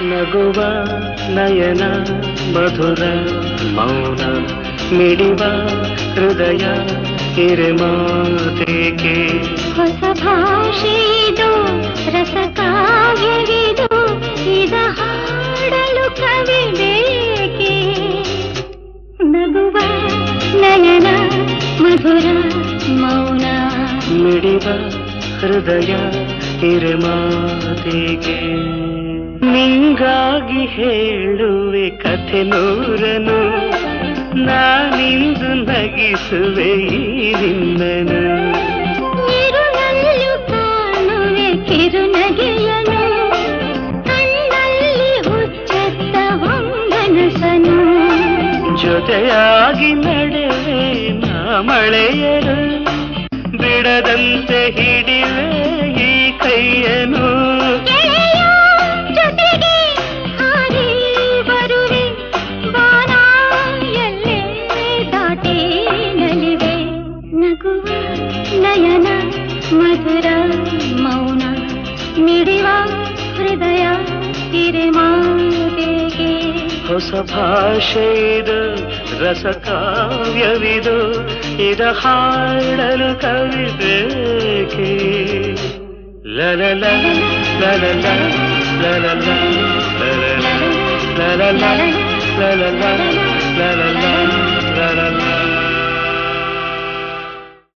ನಗುವ ನಯನ ಮಧುರ ಮೌನ ಮಿಡಿವ ಹೃದಯ ಹಿರೆಮಾತೇಕೆ ಹೊಸ ಭಾಷೆದು ರಸ ಕಾವ್ಯವಿದು ಇದ ಹಾಡಲು ಕವಿ ಬೇಕೆ ನಗುವ ನಯನ ಮಧುರ ಮೌನ ಮಿಡಿವ ಹೃದಯ ಹಿರೆಮಾತೇಕೆ ನಿಂಗಾಗಿ ಹೇಳುವೆ ಕಥೆ ನೂರನು ನಾನಿಂದು ನಗಿಸುವೆ ಈ ನಿನ್ನನು ಇರುಳಲ್ಲೂ ಕಾಣುವೆ ಕಿರುನಗೆಯನು ಕಣ್ಣಲ್ಲಿ ಹುಚ್ಚೆತ್ತ ಹೊಂಗನಸನು ಜೊತೆಯಾಗಿ ನಡೆವೆ ನಾ ಮಳೆಯರು ಬಿಡದಂತೆ ಹಿಡಿವೆ ಈ ಕೈಯನು ನಯನ ಮಧುರ ಮೌನ ಮಿಡಿವ ಹೃದಯ ಹಿರೆಮಾತೆಗೆ ಹೊಸ ಭಾಷೆಯಿದು ರಸ ಕಾವ್ಯವಿದು ಇದ ಹಾಡಲು ಕವಿ ಬೇಕೆ ಲಲಲ ಲಲಲ ಲಲಲ ಲಲಲ ಲಲಲ ಲಲಲ ಲಲಲ ಲಲಲ